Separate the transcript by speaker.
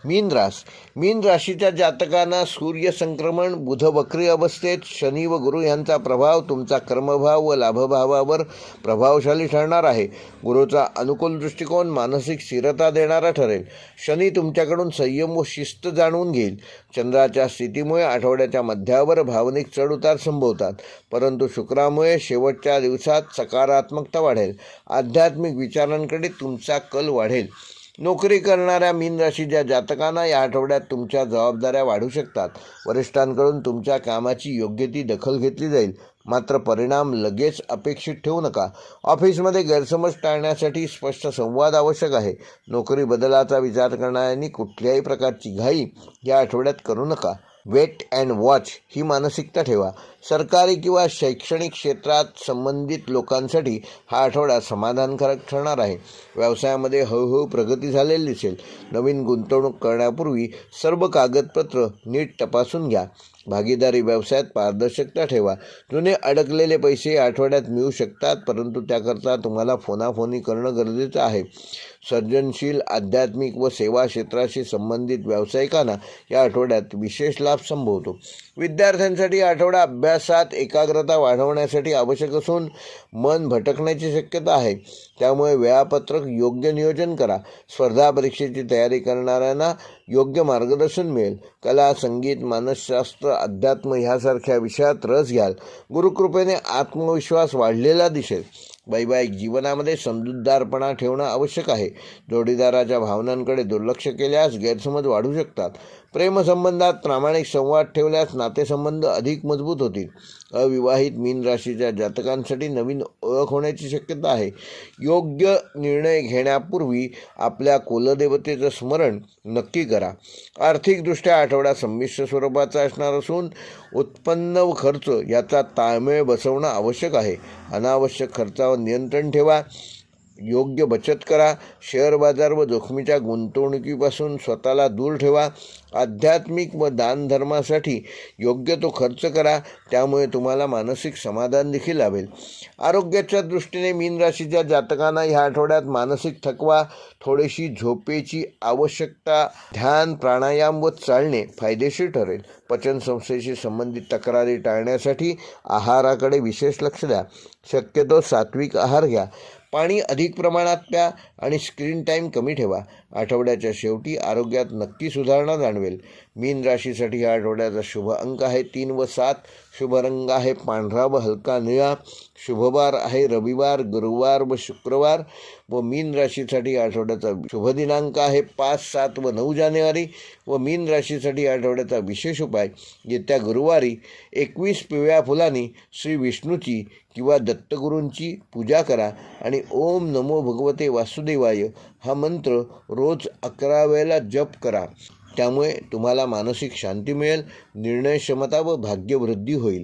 Speaker 1: मीन राशीच्या जातकांना सूर्य संक्रमण, बुध वक्री अवस्थेत, शनी व गुरु यांचा प्रभाव तुमचा कर्मभाव व लाभभावावर प्रभावशाली ठरणार आहे. गुरुचा अनुकूल दृष्टिकोन मानसिक स्थिरता देणारा ठरेल. शनी तुमच्याकडून संयम व शिस्त जाणून घेईल. चंद्राच्या स्थितीमुळे आठवड्याच्या मध्यावर भावनिक चढउतार संभवतात, परंतु शुक्रामुळे शेवटच्या दिवसात सकारात्मकता वाढेल. आध्यात्मिक विचारांकडे तुमचा कल वाढेल. नोकरी करणाऱ्या मीन राशीच्या जातकांना या आठवड्यात तुमच्या जबाबदाऱ्या वाढू शकतात. वरिष्ठांकडून तुमच्या कामाची योग्य ती दखल घेतली जाईल, मात्र परिणाम लगेच अपेक्षित ठेवू नका. ऑफिसमध्ये गैरसमज टाळण्यासाठी स्पष्ट संवाद आवश्यक आहे. नोकरी बदलाचा विचार करणाऱ्यांनी कुठल्याही प्रकारची घाई या आठवड्यात करू नका. वेट अँड वॉच ही मानसिकता ठेवा. सरकारी किंवा शैक्षणिक क्षेत्रात संबंधित लोकांसाठी हा आठवडा समाधानकारक ठरणार आहे. व्यवसायामध्ये हळूहळू प्रगती झालेली दिसेल. नवीन गुंतवणूक करण्यापूर्वी सर्व कागदपत्र नीट तपासून घ्या. भागीदारी व्यवसायात पारदर्शकता ठेवा. जुने अडकलेले पैसे आठवड्यात मिळू शकतात, परंतु त्याकरता तुम्हाला फोनाफोनी करणं गरजेचं आहे. सर्जनशील, आध्यात्मिक व सेवा क्षेत्राशी संबंधित व्यावसायिकांना या आठवड्यात विशेष लाभ संभवतो. विद्यार्थ्यांसाठी आठवडा अभ्यासात एकाग्रता वाढवण्यासाठी आवश्यक असून मन भटकण्याची शक्यता आहे. त्यामुळे वेळापत्रक योग्य नियोजन करा. स्पर्धा परीक्षेची तयारी करणाऱ्यांना योग्य मार्गदर्शन मिळेल. कला, संगीत, मानसशास्त्र, अध्यात्म ह्यासारख्या विषयात रस घ्याल. गुरुकृपेने आत्मविश्वास वाढलेला दिसेल. वैवाहिक जीवनामध्ये समजूतदारपणा ठेवणं आवश्यक आहे. जोडीदाराच्या भावनांकडे दुर्लक्ष केल्यास गैरसमज वाढू शकतात. प्रेमसंबंधात प्रामाणिक संवाद ठेवल्यास नातेसंबंध अधिक मजबूत होतील. अविवाहित मीन राशीच्या जातकांसाठी नवीन ओळख होण्याची शक्यता आहे. योग्य निर्णय घेण्यापूर्वी आपल्या कुलदेवतेचं स्मरण नक्की करा. आर्थिकदृष्ट्या आठवडा संमिश्र स्वरूपाचा असणार असून उत्पन्न व खर्च याचा ताळमेळ बसवणं आवश्यक आहे. अनावश्यक खर्चावर नियंत्रण ठेवा. योग्य बचत करा. शेअर बाजार व जोखमीच्या गुंतवणुकीपासून स्वतःला दूर ठेवा. आध्यात्मिक व दानधर्मासाठी योग्य तो खर्च करा. त्यामुळे तुम्हाला मानसिक समाधान देखील लाभेल. आरोग्याच्या दृष्टीने मीन राशीच्या जातकांना ह्या आठवड्यात मानसिक थकवा, थोडीशी झोपेची आवश्यकता, ध्यान, प्राणायाम व चालणे फायदेशीर ठरेल. पचनसंस्थेशी संबंधित तक्रारी टाळण्यासाठी आहाराकडे विशेष लक्ष द्या. शक्यतो सात्विक आहार घ्या. पाणी अधिक प्रमाणात प्या आणि स्क्रीन टाईम कमी ठेवा. आठवड्याच्या शेवटी आरोग्यात नक्की सुधारणा जाणवेल. मीन राशीसाठी या आठवड्याचा शुभ अंक आहे 3 व 7. शुभ रंग आहे पांढरा व हलका निळा. शुभवार आहे रविवार, गुरुवार व शुक्रवार. व मीन राशीसाठी आठवड्याचा शुभ दिनांक आहे 5, 7 व 9 जानेवारी. व मीन राशीसाठी आठवड्याचा विशेष उपाय: येत्या गुरुवारी 21 पिवळ्या फुलांनी श्री विष्णूची किंवा दत्तगुरूंची पूजा करा आणि ओम नमो भगवते वासुदेवाय हा मंत्र रोज 11 वेळेला जप करा. त्यामुळे तुम्हाला मानसिक शांती मिळेल, निर्णय क्षमता व भाग्यवृद्धी होईल.